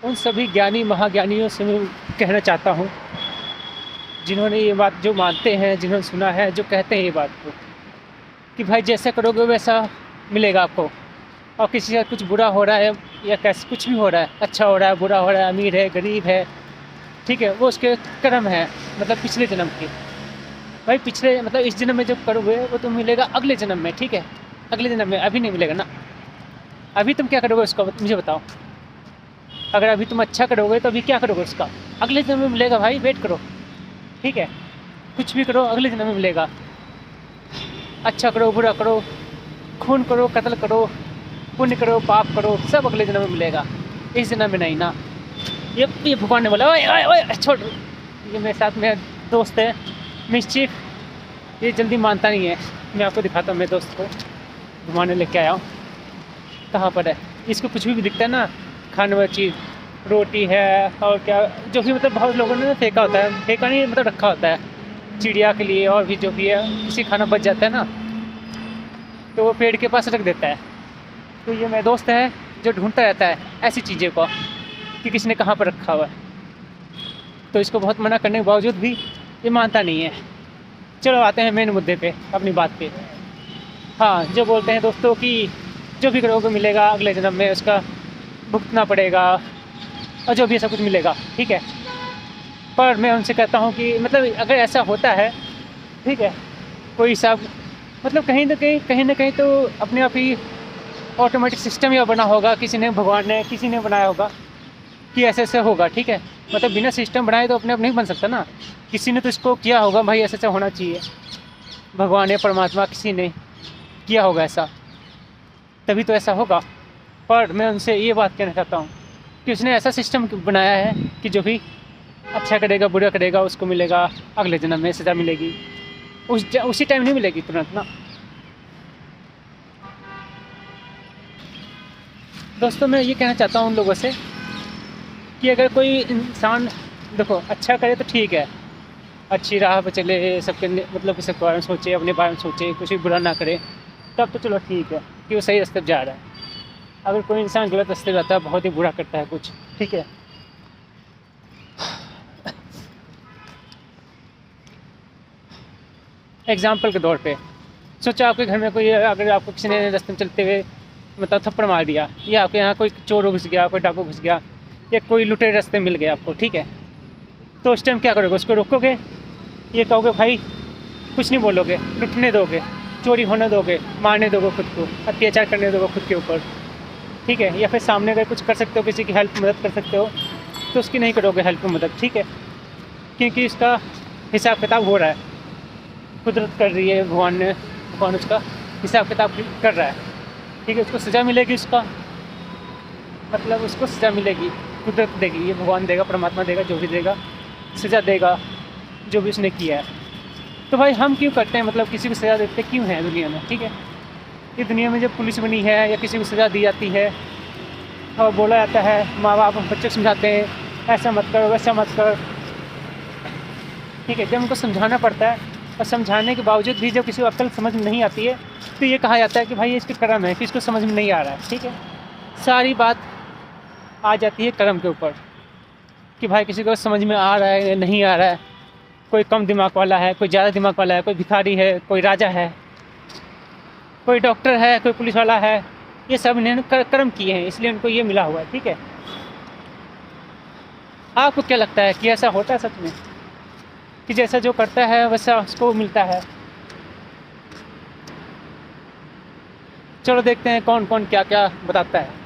उन सभी ज्ञानी महाज्ञानियों से मैं कहना चाहता हूँ, जिन्होंने ये बात जो मानते हैं, जिन्होंने सुना है, जो कहते हैं ये बात को, कि भाई जैसा करोगे वैसा मिलेगा आपको। और किसी का कुछ बुरा हो रहा है या कैसे कुछ भी हो रहा है, अच्छा हो रहा है, बुरा हो रहा है, अमीर है, गरीब है, ठीक है, वो उसके कर्म है, मतलब पिछले जन्म के। भाई पिछले मतलब इस जन्म में जो करोगे वो तुम्हें मिलेगा अगले जन्म में, ठीक है, अगले जन्म में, अभी नहीं मिलेगा ना। अभी तुम क्या करोगे उसका मुझे बताओ। अगर अभी तुम अच्छा करोगे तो अभी क्या करोगे उसका, अगले जन्म में मिलेगा भाई, वेट करो, ठीक है। कुछ भी करो अगले जन्म में मिलेगा। अच्छा करो, बुरा करो, खून करो, कत्ल करो, पुण्य करो, पाप करो, सब अगले जन्म में मिलेगा, इस जन्म में नहीं ना। ये भगवान ने बोला, ओए ओए ओए छोड़। ये मेरे साथ मेरा दोस्त है मिस्चिफ, ये जल्दी मानता नहीं है। मैं आपको दिखाता हूँ मेरे दोस्त को, घुमाने लेके आया हूँ। कहाँ पर है, इसको कुछ भी दिखता है ना खाने वाली चीज़, रोटी है और क्या, जो भी मतलब बहुत लोगों ने फेंका होता है, फेंका नहीं मतलब रखा होता है चिड़िया के लिए, और भी जो भी है, किसी खाना बच जाता है ना तो वो पेड़ के पास रख देता है। तो ये मेरा दोस्त है जो ढूंढता रहता है ऐसी चीज़ों को कि किसी ने कहाँ पर रखा हुआ है। तो इसको बहुत मना करने के बावजूद भी ये मानता नहीं है। चलो आते हैं मेन मुद्दे पे, अपनी बात पे। हाँ, जो बोलते हैं दोस्तों कि जो भी करोगे मिलेगा अगले जन्म में, उसका भुगतना पड़ेगा और जो भी ऐसा कुछ मिलेगा, ठीक है। पर मैं उनसे कहता हूँ कि मतलब अगर ऐसा होता है, ठीक है, कोई हिसाब मतलब कहीं ना कहीं तो अपने आप ही ऑटोमेटिक सिस्टम या बना होगा, किसी ने, भगवान ने, किसी ने बनाया होगा कि ऐसे ऐसे होगा, ठीक है। मतलब बिना सिस्टम बनाए तो अपने आप नहीं बन सकता ना, किसी ने तो इसको किया होगा भाई, ऐसे ऐसे होना चाहिए, भगवान या परमात्मा किसी ने किया होगा ऐसा, तभी तो ऐसा होगा। पर मैं उनसे ये बात कहना चाहता हूँ कि उसने ऐसा सिस्टम बनाया है कि जो भी अच्छा करेगा, बुरा करेगा, उसको मिलेगा अगले जन्म में सज़ा मिलेगी, उसी टाइम नहीं मिलेगी तुरंत ना। दोस्तों मैं ये कहना चाहता हूँ उन लोगों से कि अगर कोई इंसान देखो अच्छा करे तो ठीक है, अच्छी राह पर चले, सबके मतलब सबके बारे में सोचे, अपने बारे में सोचे, कुछ भी बुरा ना करे, तब तो चलो ठीक है कि वो सही रास्ते पर जा रहा है। अगर कोई इंसान गलत रास्ते जाता है, बहुत ही बुरा करता है कुछ, ठीक है, एग्जाम्पल के तौर पे सोचो आपके घर में कोई, अगर आपको किसी ने रास्ते में चलते हुए मतलब थप्पड़ मार दिया, या आपके यहाँ कोई चोर घुस गया, कोई डाकू घुस गया, या कोई लुटेरे रास्ते मिल गया आपको, ठीक है, तो उस टाइम क्या करोगे, उसको रोकोगे, ये कहोगे भाई, कुछ नहीं बोलोगे, लुटने दोगे, चोरी होने दोगे, मारने दोगे खुद को, अत्याचार करने दोगे खुद के ऊपर, ठीक है, या फिर सामने अगर कुछ कर सकते हो, किसी की हेल्प मदद कर सकते हो तो उसकी नहीं करोगे हेल्प मदद, ठीक है, क्योंकि इसका हिसाब किताब हो रहा है, कुदरत कर रही है, भगवान उसका हिसाब किताब कर रहा है, ठीक है। उसको सज़ा मिलेगी, उसका मतलब उसको सज़ा मिलेगी, कुदरत देगी, ये भगवान देगा, परमात्मा देगा, जो भी देगा सज़ा देगा जो भी उसने किया है। तो भाई हम क्यों करते हैं, मतलब किसी को सज़ा देते क्यों हैं दुनिया में, ठीक है। ये दुनिया में जब पुलिस बनी है या किसी को सज़ा दी जाती है और बोला जाता है, माँ बाप बच्चे को समझाते हैं ऐसा मत कर, वैसा मत कर, ठीक है, जब उनको समझाना पड़ता है और समझाने के बावजूद भी जब किसी को अक्ल समझ में नहीं आती है तो ये कहा जाता है कि भाई इसके कर्म है कि इसको समझ में नहीं आ रहा है, ठीक है। सारी बात आ जाती है कर्म के ऊपर कि भाई किसी को समझ में आ रहा है या नहीं आ रहा है, कोई कम दिमाग वाला है, कोई ज़्यादा दिमाग वाला है, कोई भिखारी है, कोई राजा है, कोई डॉक्टर है, कोई पुलिस वाला है, ये सब इन्होंने कर्म किए हैं, इसलिए उनको ये मिला हुआ है, ठीक है। आपको क्या लगता है कि ऐसा होता है सच में, कि जैसा जो करता है वैसा उसको मिलता है? चलो देखते हैं कौन कौन क्या क्या बताता है।